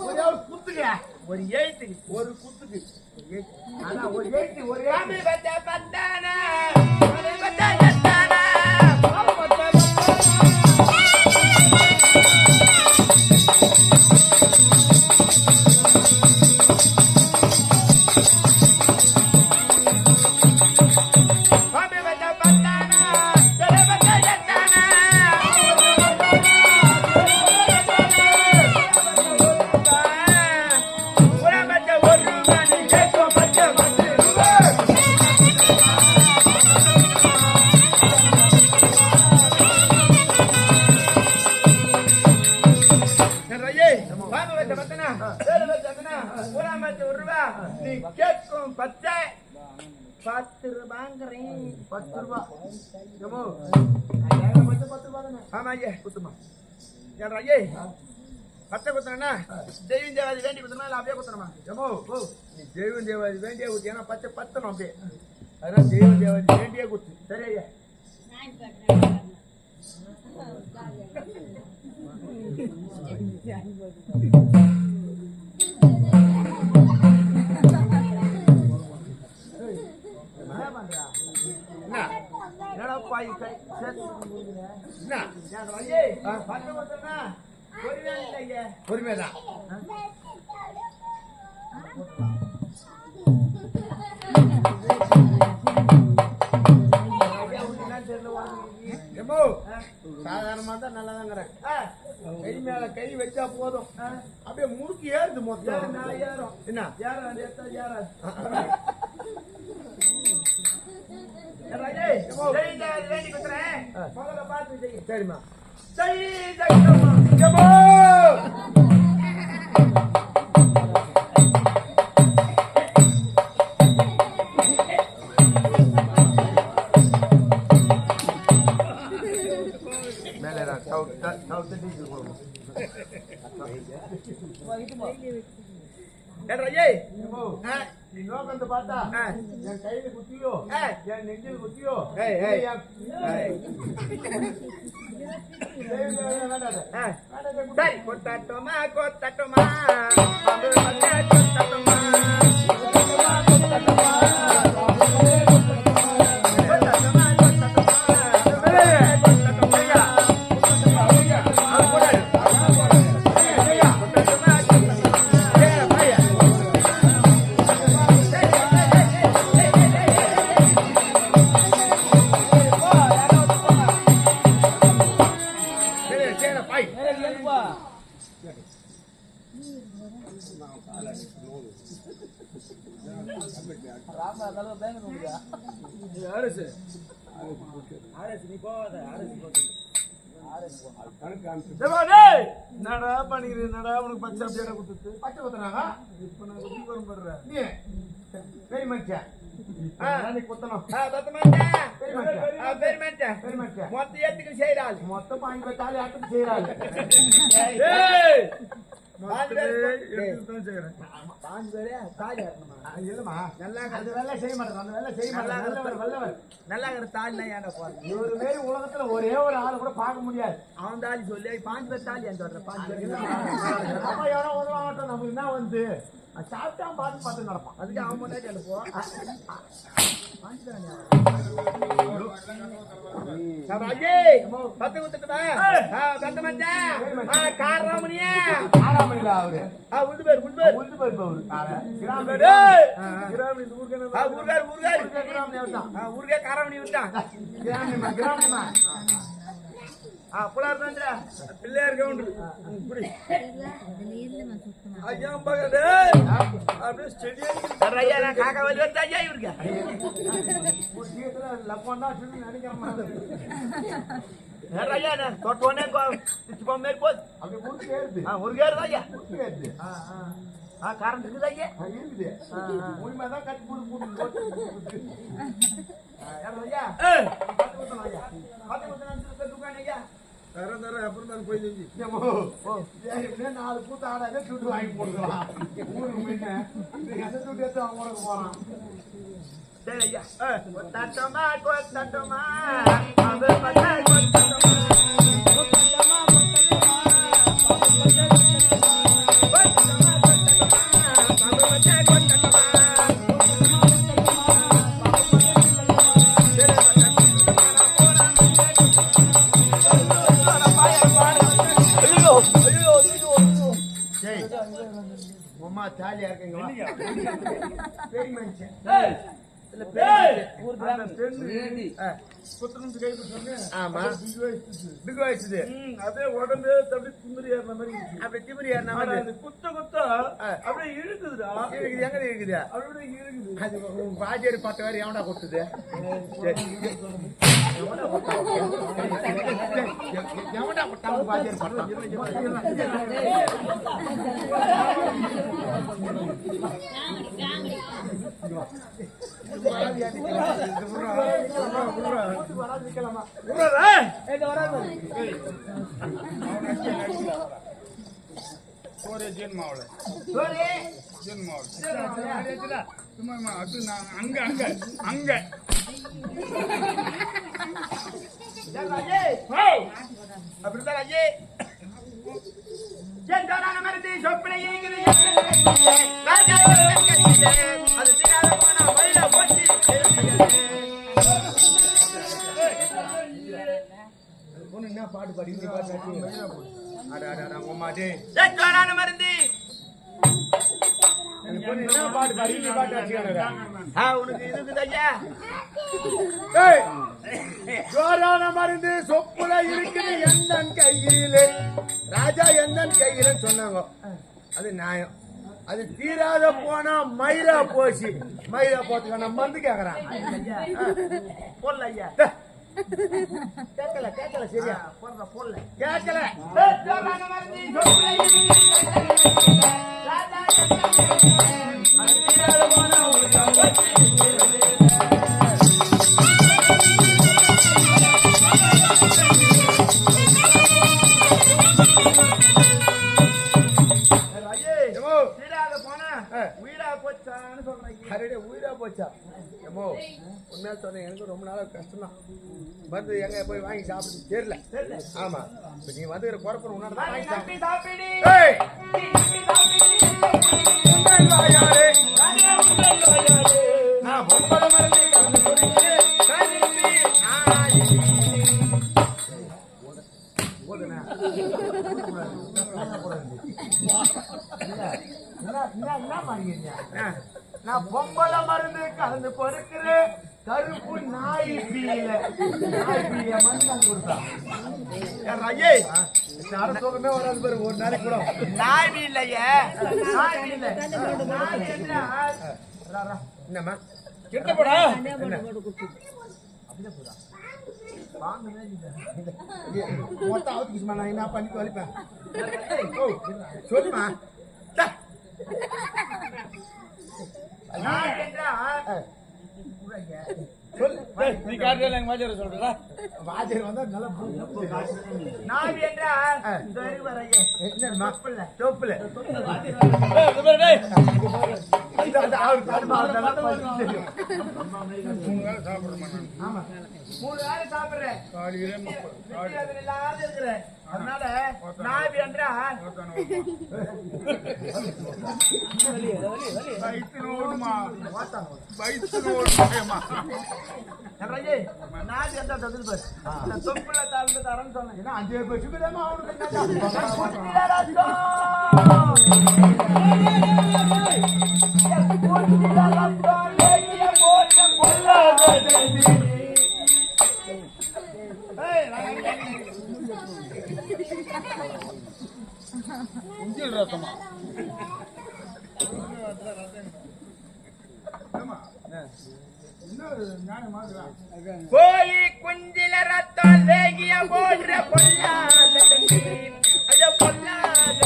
ஒரே ஒரு குத்துக்கு ஒரு எழுத்துக்கு ஒரு குத்துக்கு ஆனா ஒரு எழுத்து ஒரு பத்தானா நீ கேட்கும் 10 ரூபாங்கிறேன் 10 ரூபாய் ஆமா ஐயா குத்துமா ஏன் ஐயே பச்சை குத்துனா தெய்வம் தேவாதி வேண்டி குத்தணுமா இல்லை அப்படியே குத்தணுமா எமோ நீ தெய்வம் தேவாதி வேண்டியே குத்து ஏன்னா பச்சை பத்தணும் அப்படியே அதனால தெய்வம் தேவாதி வேண்டியே குத்து சரி ஐயா என்னடா பாய் கை என்ன ஐயே பச்சை குத்துனா பொறுமைதான் சாதாரணமா தான் நல்லாதாங்கிறேன் கை மேல கை வச்சா போதும் அப்படியே முறுக்கு ஏறுது மொத்தம் ஏறும் என்ன சரிம்மா நோக்கத்தை பார்த்தா என் கையில குத்தியோ என் நெஞ்சில் குத்தியோ சரி கொத்தட்டுமா கொத்தட்டுமா கொத்தட்டுமா என்னடா பண்ணிக்கிறேன் என்னடா உனக்கு பச்சை அப்படியே கொடுத்து பச்சை குத்துறாங்க இப்ப நான் குத்தி வரும் படுறேன் நீ பெரிய மனுஷன் மொத்த ஏத்துக்கு செய்யறாள் மொத்தம் 5 தாலி ஆட்டுக்கு செய்யறாள் எடுத்துதான் செய்யறேன். 5 பேரே தாலி ஏறணுமா? இல்லம்மா நல்லா அது வேலை செய்ய மாட்டேன் அந்த வேலை செய்ய மாட்டேன் வல்லவர் நல்லா இருக்கிற தாலினா ஏன்டா போறது? இவரு மாரி உலகத்துல ஒரே ஒரு ஆளை கூட பார்க்க முடியாது. அவன் தாலி சொல்லி 5 பேர் தாலி ஏன் சொல்ற? 5 பேர் நம்ம எவனோ உதவ மாட்டோம். நமக்கு என்ன வந்து சாப்பிட்டா பார்த்து நடப்பான். அதுக்கு அவன் முன்னாடி அனுப்போ. பத்து குத்துட்டுமா? பத்து மச்சான் காரணமணியா ஆறாமணில அவரு உண்டு பேர் உண்டு பேர் உளுந்து பருப்பு அவரு ஊருக்கே காரணமணி விட்டான். கிராமமா புலார் தாண்டா பிள்ளையார் கவுண்டர் ஐயா பகடே அப்படியே ஸ்டெடியா ஐயா நான் காக்கா வலி வந்து ஐயா இவருக்கு லப்பண்டா சொல்லி நினைக்கிறேன். ஐயா தொட்டோனே மேற்கு போது அப்படி முறுக்கு ஏறுது ஒரு ஐயா முறுக்கு ஏறுது. காரணம் இருக்குது ஐயா இருக்குது உண்மைதான் கட்டி போட்டு ஐயா பத்து குத்தணும் ஐயா பத்து குத்தணும் துக்கான் ஐயா தரேன் அப்புறம் தான் போய் செஞ்சு 4 கூத்து ஆடாத துட்டு வாங்கி போடுக்கலாம். ஊருக்கு முன்ன எந்த துட்டு எடுத்து அவன் ஊருக்கு போறான். சரி ஐயா கொத்தட்டமா கொத்தட்டமா அது பச்சை கொத்தட்டமா கொத்தட்டமா உமா ஜாலியா இருக்கீங்களா? பெரிய மனுஷன் ஆமா பிக் வயசுது அதே உடம்பு அப்படி திமிரி ஏறின மாதிரி அப்படி திமிரி ஏறின மாதிரி அது குத்த அப்படியே இழுக்குதுடா. இருக்குது. எங்க இருக்குது? அப்படியே இழுக்குது. அது உன் பாஜேரி பட்ட வேற எவனா கொடுத்தது? சரி எவனா கொடுத்தான் பாஜேரி பட்டம்? அங்க அங்க அங்க அப்படிதான் ஐயே சென்றான மருதி சொப்பினை ஏங்குது அது தீராத போனா வழியில போச்சு பொண்ணு என்ன பாட்டு பாடி பாட்டு சென்றான மருதி பொண்ணு என்ன பாட்டு பாடி பாட்டு உனக்கு இருக்குது ஐயா ஜோரான மருந்து சொப்புல இருக்குது எந்தன் கையிலே ராஜா எந்தன் கையில சொன்னாங்க. அது நியாயம். அது தீராத போனா மயிரா போச்சு. மயிரா போறதுக்கான மருந்து கேக்குறான். போடல ஐயா கேட்கல சரியா போடல கேட்கல. உயிரா போச்சா? ஏமோ உண்மையா சொன்னேன். எனக்கு ரொம்ப நாளா கஷ்டம் தான். வந்து எங்க போய் வாங்கி சாப்பிட்டு தெரியல. ஆமா நீ வந்து குறப்ப உன்னால வாங்கி சாப்பிடு. நான் பொம்பளை மருந்து நான் பொம்பளை மருந்து கலந்து பொறுக்கிறேன். கருப்பு நாய் பீல மருந்து கொடுத்தான். சுகமே வராது பாரு ஒரு நாளைக்கு கூட. நாய் இல்லையே என்னம்மா கிட்ட போடா மொத்தம் ஆகுதுமா நான் என்ன பண்ணி வலிப்பேன். சொல்லுமா நீ காட்டுல எங்க வாஜர் சொல்றா வாஜர் வந்தா நல்லா நாவி என்றா இந்த வரைக்கும் வரைய என்னம்மா தொப்புல டேய் ஆமா 3 வேளை சாப்பிடுறேன் காலையிலே இல்லாத இருக்கிறேன் அதனால நாவி என்றா நாவி என்றா தொகுதி பஸ் தொப்புல தாழ்ந்து தரேன்னு சொன்னேன் 5 பேருக்கு தான் அவனுக்கு ரத்தமா கோழி குஞ்சில ரத்தம் லேகிய போன்ற பொல்லாத ஐயோ பொல்லாத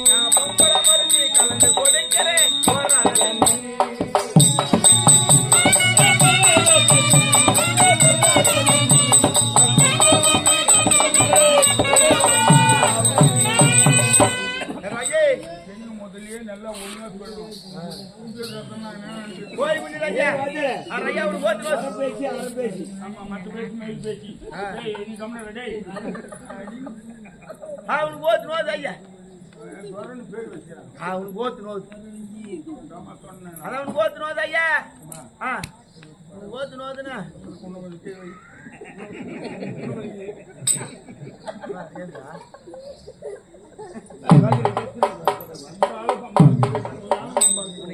நான் பொம்பள மருந்து கலந்து கொடுக்கிறேன் முதல்லயே நல்லா ஒழுங்கா சொல்லணும் கோழி குஞ்சு ஐயா ஒரு போத்து ஆமா மற்ற பேசி மேல் பேசி நீ கம்மியா டேய் அவனுக்கு போத்து நோது ஐயா பேர் வச்சுக்கிறான் அவனுக்கு போத்து நோது சொன்னேன் அவனுக்கு போத்து நோது ஐயா போத்து நோதுன்னா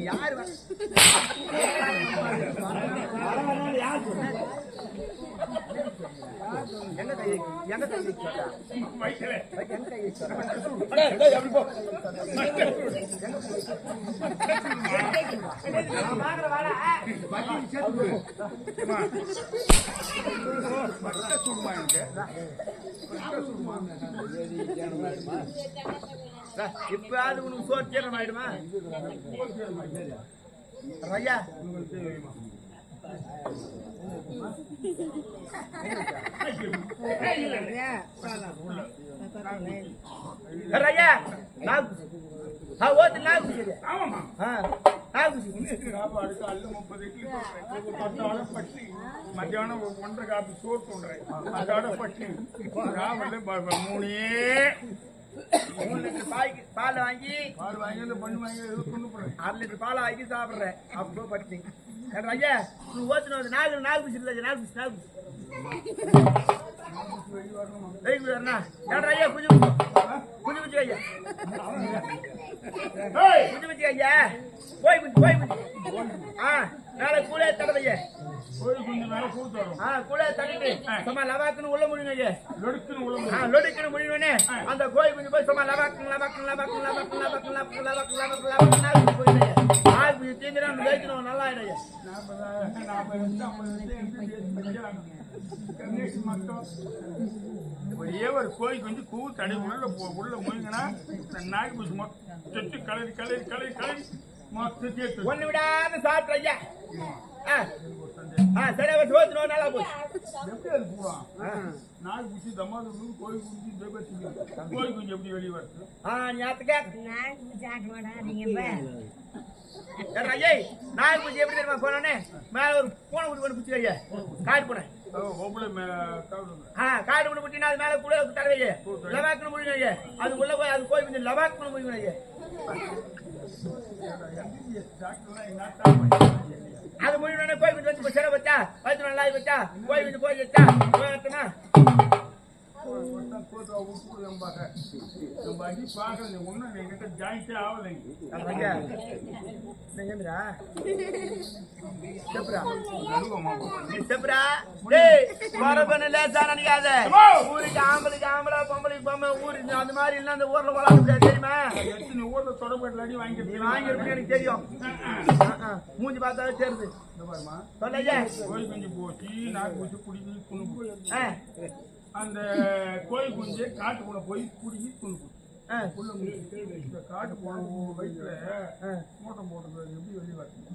யாரு எங்க கை சொல்றா எங்க கை இப்ப உனக்கு சோறு தீரம் ஆயிடுமா ஐயா ஐயா ஓட்டு நாக்கு சாப்பாடு காலையில் 30 இட்லி 10 பட்டி மத்தியானம் 1.5 காப்பி சோறு தோன்றேன் அதோட பட்டி ராவல 3 லிட்டர் பால் வாங்கி பண்ணு வாங்கி 6 லிட்டர் பால் வாங்கி சாப்பிடுறேன் அப்போ பட்டிங்க ஐயா நீ ஓத்துனது நாகு பிசி இல்லை நாகு பிசி ஐயா குஞ்சு குஞ்சு ஐயா குஞ்சு ஐயா போய் நாளை கூலே தடவையா கூலே தடிட்டு சும்மா லவாக்குன்னு உள்ள முடியுங்க ஐயா லொடுக்குன்னு முடியுவனே அந்த கோயில் குஞ்சு போய் சும்மா லவாக்கு போயிடுங்க ஆகு தீந்திரம் வைக்கணும் நல்லா ஆயிடுங்க ஒரே ஒரு கோயில் கொஞ்சம் கூ தடை உள்ள முயங்கினா நாய் பூசி மொத்தத்து கலரி மொத்தத்தை ஒண்ணு விடாத சாப்பிட்ற ஐயா சரி ஓத்துனோம் நல்லா போச்சு எப்படி அது போவான் நாய் பூசி தம்மாது கோயில் குஞ்சு கோயில் குஞ்சு எப்படி வெளியே வருது ஞாத்துக்க ஐயா நாய் பூச்சி எப்படி தெரியுமா போனோன்னே மேல ஒரு பூனை குட்டி கொண்டு பிடிச்சி ஐயா காடு பூனை காடு கொண்டு பிடிச்சினா அது மேல கூட தடவைங்க லவாக்குன்னு முடியும் அது உள்ள போய் அது கோயில் கொஞ்சம் லவாக்குன்னு முடியும் ஐயா அது முடியும் கோயில் கொஞ்சம் வச்சு சிறை வச்சா வச்சு நல்லா வச்சா கோயில் கொஞ்சம் போய் வச்சா போயட்டுமா ஊருக்கு ஆம்பளைக்கு ஆம்பளை பொம்பளைக்கு பொம்பளை ஊருக்கு அந்த மாதிரி இல்ல அந்த ஊர்ல வளர்க்க தெரியுமா ஊர்ல தொடர்பு அடி வாங்கி எனக்கு தெரியும் மூஞ்சி பார்த்தாலே தெரியுது சொல்லையா கோயில் குஞ்சு போச்சு நாக்கு வச்சு குடிக்கி அந்த கோயில் குஞ்சு காட்டுக்குள்ள போய் குடிக்கி துணுக்கு உள்ள இந்த காட்டு போன வயிற்றுல மூட்டை போட்டுருக்காரு எப்படி வெளியே வரணும்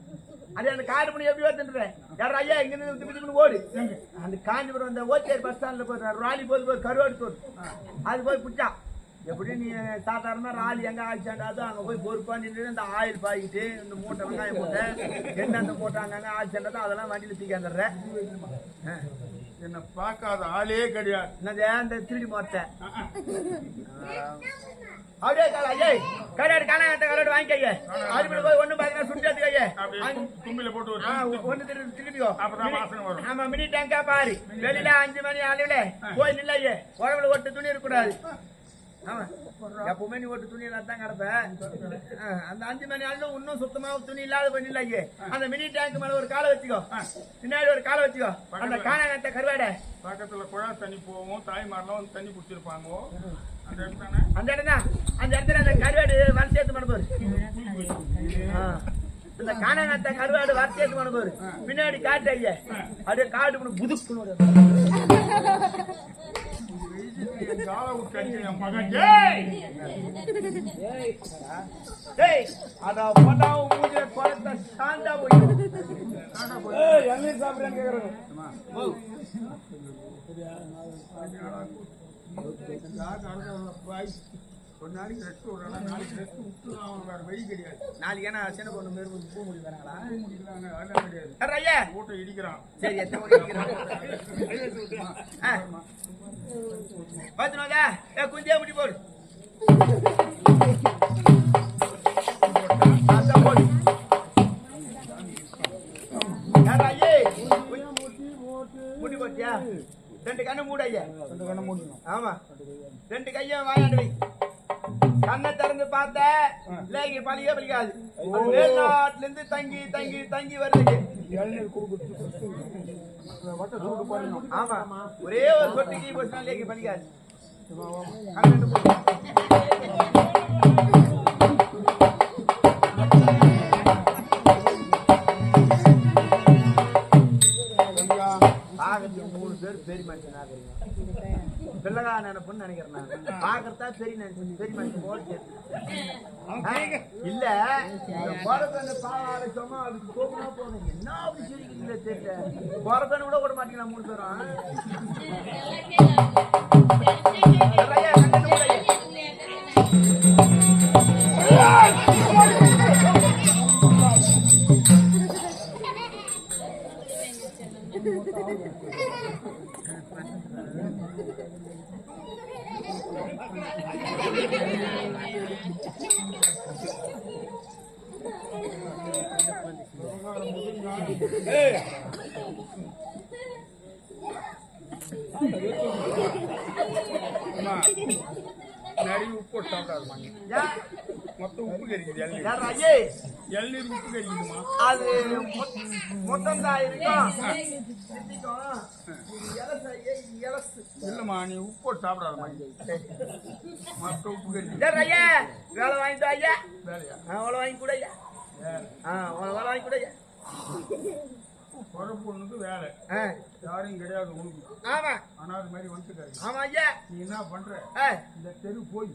அதே அந்த காடு பண்ணி எப்படி வருதுன்றேன் யாரும் ஐயா இங்க இருந்து திருப்பி ஓடு அந்த காஞ்சிபுரம் அந்த ஓச்சேரி பஸ் ஸ்டாண்ட்ல போய் ராலி போய் கருவாடு போகுது அது போய் பிடிச்சா எப்படி நீ சாதாரணமா ராலி எங்க ஆக்சிடென்ட் அங்க போய் பொறுப்பா நின்று இந்த ஆயில் பாய்க்கிட்டு இந்த மூட்டை வெங்காயம் மூட்டை எந்தெந்த மூட்டை அங்கங்க ஆக்சிடென்ட் அதெல்லாம் வண்டியில தூக்கி வந்துடுறேன் என்ன பார்க்காத ஆளே கிடையாது என்னது அந்த திருடி மொத்த அப்படியே ஐயே கடாடு கடாடு வாங்கிக்க அதுக்குள்ள போய் ஒண்ணு பாத்தீங்கன்னா சுட்டு தும்பில போட்டு ஒண்ணு திருப்பிக்கோ அப்பதான் வாசனை வரும் ஆமா மினி டேங்கா பாரு வெளியில 5 மணி அளவுல போய் நில்லையே உடம்புல ஒட்டு துணி இருக்கக்கூடாது ஆமா எப்பவுமே நீ ஒட்டு துணி எல்லாம் தான் கிடப்ப அந்த 5 மணி அளவு இன்னும் சுத்தமா துணி இல்லாத போய் நில்லையே அந்த மினி டேங்க் மேல ஒரு காலை வச்சுக்கோ பின்னாடி ஒரு காலை வச்சுக்கோ அந்த காணாங்கத்த கருவாடை பக்கத்துல குழா தண்ணி போவோம் தாய்மாரெல்லாம் வந்து தண்ணி குடிச்சிருப்பாங்க அந்த இடம் தான் அந்த இடத்துல அந்த கருவாடு வரிசேத்து பண்ண போரு இந்த காணாங்கத்த கருவாடு வரிசேத்து பண்ண போரு பின்னாடி காட்டு ஐயா அப்படியே காட்டு பண்ண புதுக்குன்னு ஒரு நாளைக்கு ரெஸ்ட் ஒரு நாளைக்கு ரெஸ்ட் விட்டுலாம் வேற வழி கிடையாது நாளைக்கு ஏன்னா சின்ன பொண்ணு மேலும் பூ முடி வராங்களா முடிக்கலாங்க அதெல்லாம் கிடையாது ஐயா ஊட்ட இடிக்கிறான் சரி எத்தனை மணிக்கு பாத்துனோதா குந்தியா முடி போடு முடி போட்டியா 2 கண்ணு மூட ஐயா 2 கண்ணு மூடணும் ஆமா 2 கையும் வாயாண்டு வை கண்ணை திறந்து பார்த்த லேகி பழியே பழிக்காது வெளிநாட்டுல இருந்து தங்கி தங்கி தங்கி வருது இளநீர் கொடுக்குறது ஆமா ஒரே ஒரு சொட்டுக்கு போச்சுனா லேகி பழிக்காது மூணு பேர் பெரிய மனுஷன் பிள்ளைகா நினைப்புன்னு நினைக்கிறேன் பாக்குறதா பெரிய மனுஷன் போட்டு இல்ல பாவாடை சொன்னா அதுக்கு கோபமா போகணும் என்ன அப்படி சொல்லிக்கிறீங்களே தெரியல குறப்பேன்னு கூட விட மாட்டீங்களா 3 பேரும் நிறைய உப்பு சாப்பிடாதுமா மொத்தம் உப்பு கறிக்குது இளநீர் உப்பு கறிக்குதுமா அது மொத்தம் தான் இருக்கும் இல்லம்மா நீ உப்பு சாப்பிடாதம்மா மொத்தம் உப்பு கறிக்குது வேலை வாங்கிட்டு ஐயா வேலையா அவ்வளோ வாங்கி கூட ஐயா வேலை வாங்கி கூட ஐயா பொண்ணுக்கு வேலை யாரும் கிடையாது உனக்கு ஆமா ஆனா அது மாதிரி வந்துட்டாரு ஆமா ஐயா நீ என்ன பண்ற இந்த தெரு போய்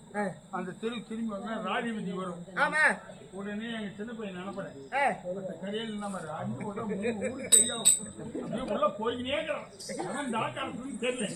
அந்த தெரு திரும்பி வந்தா ராஜவதி வரும் ஆமா உடனே எங்க சின்ன பையன் நினைப்பேன் கரையில் என்ன மாதிரி அது ஊருக்கு தெரியும் அப்படியே உள்ள போய்கினே இருக்கிறான் இந்த ஆக்காரத்துன்னு தெரியல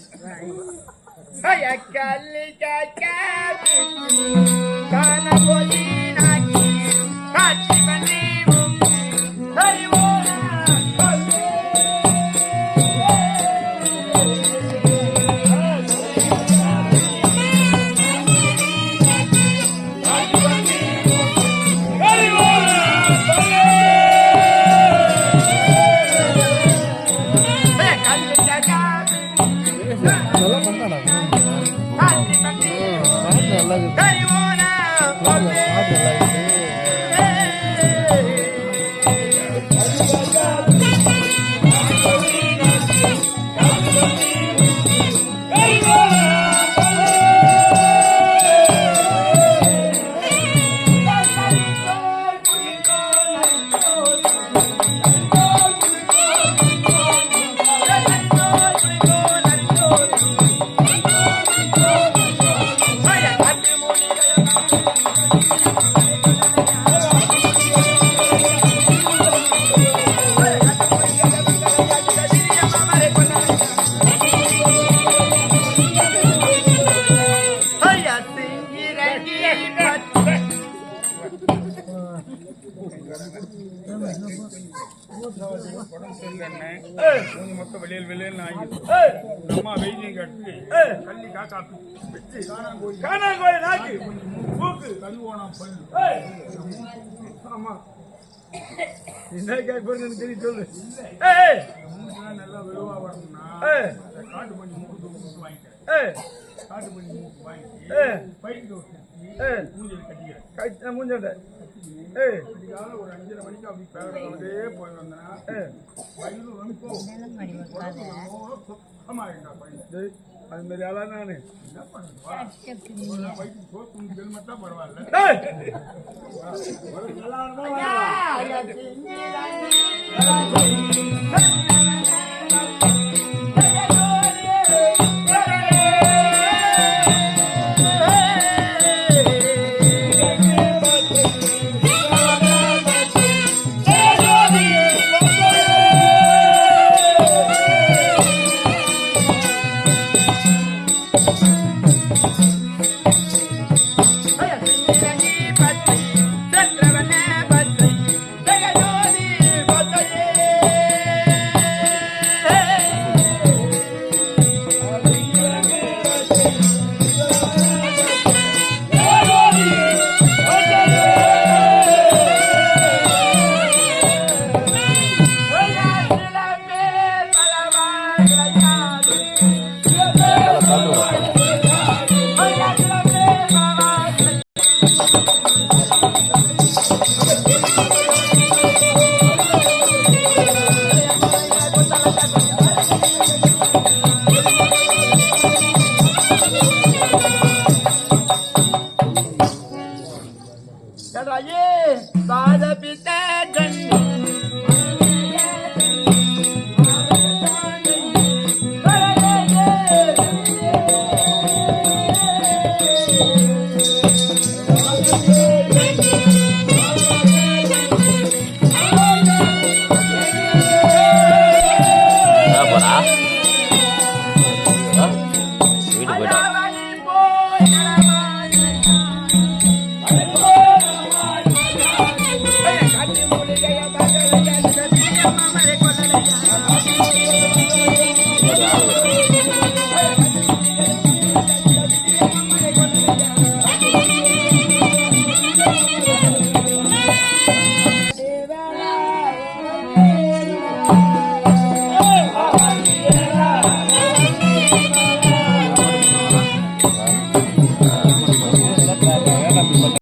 மொத்தம் வெளியில் ஆகிடுச்சு. அம்மா வெயிலையும் கட்டி கள்ளி காக்கா வச்சு காணாங்கோயில் நாக்கு மூக்கு கழுவோனா பல்லு. ஆமா என்ன கேட்கணும்னு தெரியும் சொல்லு. நல்லா வெளுவா வரணும்னா காட்டு பண்ணி மூக்கு வாங்கிக்கிறேன். காட்டு பண்ணி மூக்கு வாங்கி பைக்கு மூஞ்சில் கட்டிக்கிறேன். மூஞ்ச அதிகால ஒரு 5:30 மணிக்கு அப்படி பேரே போய் வந்தேன்னா வயிறு ரொம்ப சுத்தமாயிட்டா பையன். அது மாதிரி ஆளா நானு என்ன பண்ணுவேன் வயிற்று சோத்து ஹெல்மெட்டா பரவாயில்ல.